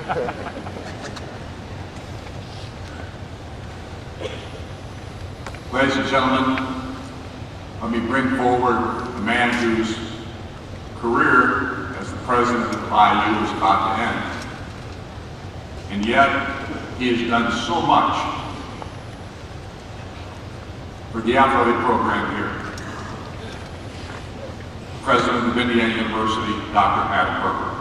Ladies and gentlemen, let me bring forward the man whose career as the president of IU is about to end. And yet, he has done so much for the athletic program here. President of Indiana University, Dr. Adam Herbert.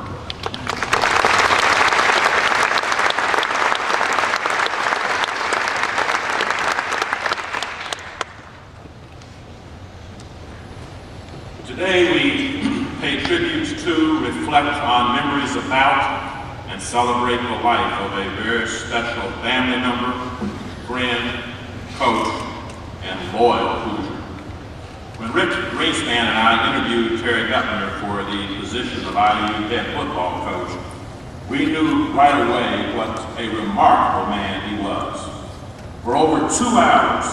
Today we pay tribute to, reflect on memories about, and celebrate the life of a very special family member, friend, coach, and loyal Hoosier. When Rick Greenspan and I interviewed Terry Guttner for the position of IU head football coach, we knew right away what a remarkable man he was. For over 2 hours,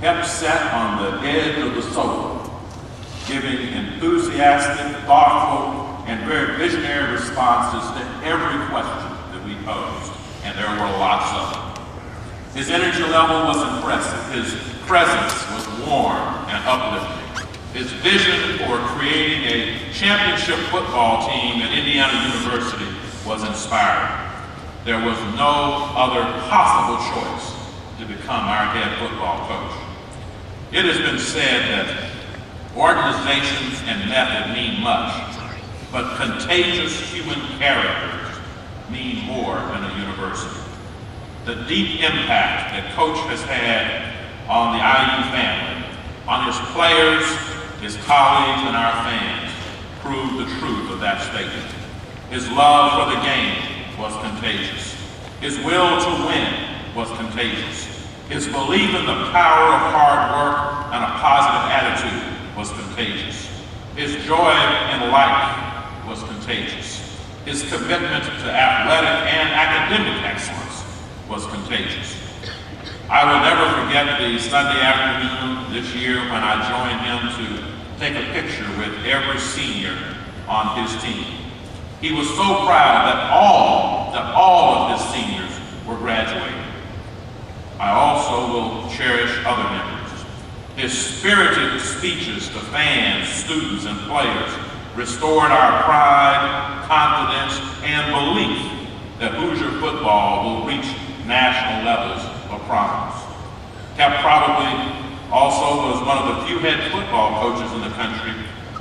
Hep sat on the edge of the sofa, giving enthusiastic, thoughtful, and very visionary responses to every question that we posed, and there were lots of them. His energy level was impressive. His presence was warm and uplifting. His vision for creating a championship football team at Indiana University was inspiring. There was no other possible choice to become our head football coach. It has been said that organizations and method mean much, but contagious human characters mean more than a university. The deep impact that Coach has had on the IU family, on his players, his colleagues, and our fans prove the truth of that statement. His love for the game was contagious. His will to win was contagious. His belief in the power of hard work and a positive attitude was contagious. His joy in life was contagious. His commitment to athletic and academic excellence was contagious. I will never forget the Sunday afternoon this year when I joined him to take a picture with every senior on his team. He was so proud that all of his seniors were graduating. I also will cherish other memories. His spirited speeches to fans, students, and players restored our pride, confidence, and belief that Hoosier football will reach national levels of prominence. Cap probably also was one of the few head football coaches in the country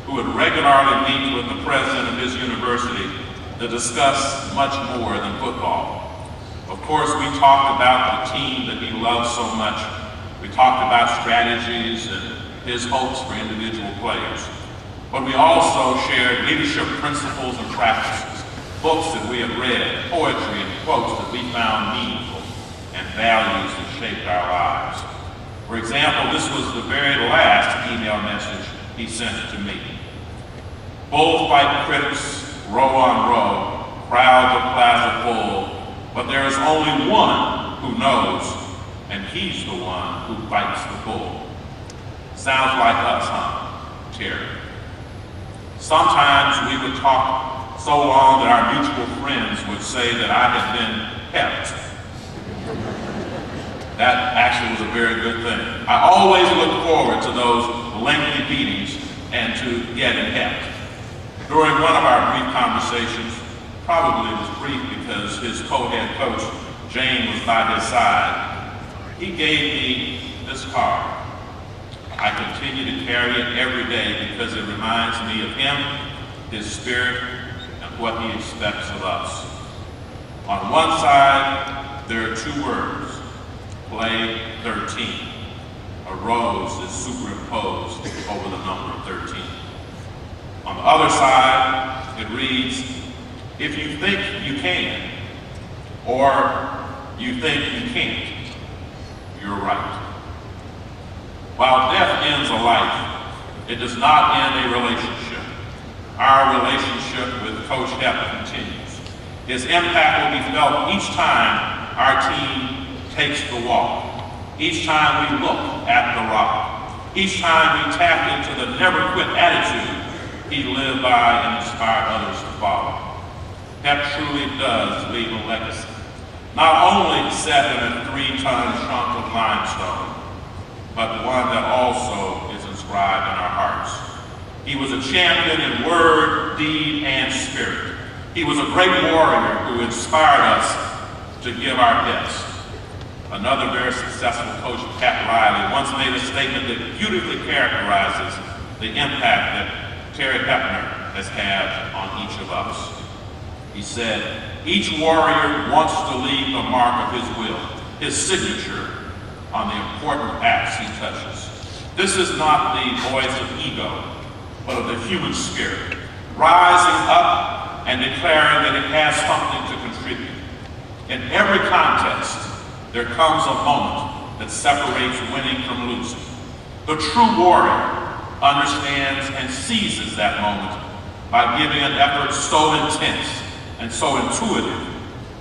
who would regularly meet with the president of his university to discuss much more than football. Of course, we talked about the team that he loved so much. We talked about strategies and his hopes for individual players. But we also shared leadership principles and practices, books that we had read, poetry and quotes that we found meaningful, and values that shaped our lives. For example, this was the very last email message he sent to me. Bullfight critics, row on row, crowd the plaza full, but there is only one who knows, and he's the one who fights the bull. Sounds like us, huh, Terry? Sometimes we would talk so long that our mutual friends would say that I had been kept. That actually was a very good thing. I always look forward to those lengthy meetings and to getting kept. During one of our brief conversations, probably it was brief because his co-head coach, Jane, was by his side, he gave me this card. I continue to carry it every day because it reminds me of him, his spirit, and what he expects of us. On one side, there are 2 words, play 13. A rose is superimposed over the number 13. On the other side, it reads, if you think you can, or you think you can't, you're right. While death ends a life, it does not end a relationship. Our relationship with Coach Hep continues. His impact will be felt each time our team takes the walk, each time we look at the rock, each time we tap into the never quit attitude he lived by and inspired others to follow. Pep truly does leave a legacy, not only set in a 3-ton trunk of limestone, but one that also is inscribed in our hearts. He was a champion in word, deed, and spirit. He was a great warrior who inspired us to give our best. Another very successful coach, Pat Riley, once made a statement that beautifully characterizes the impact that Terry Pepner has had on each of us. He said, "Each warrior wants to leave the mark of his will, his signature, on the important acts he touches. This is not the voice of ego, but of the human spirit, rising up and declaring that it has something to contribute. In every contest, there comes a moment that separates winning from losing. The true warrior understands and seizes that moment by giving an effort so intense and so intuitive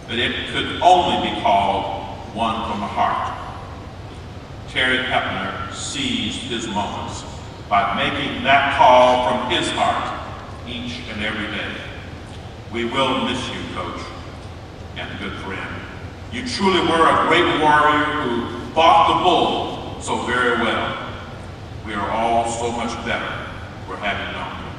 that it could only be called one from the heart." Terry Pepner seized his moments by making that call from his heart each and every day. We will miss you, Coach, and good friend. You truly were a great warrior who fought the bull so very well. We are all so much better for having known you.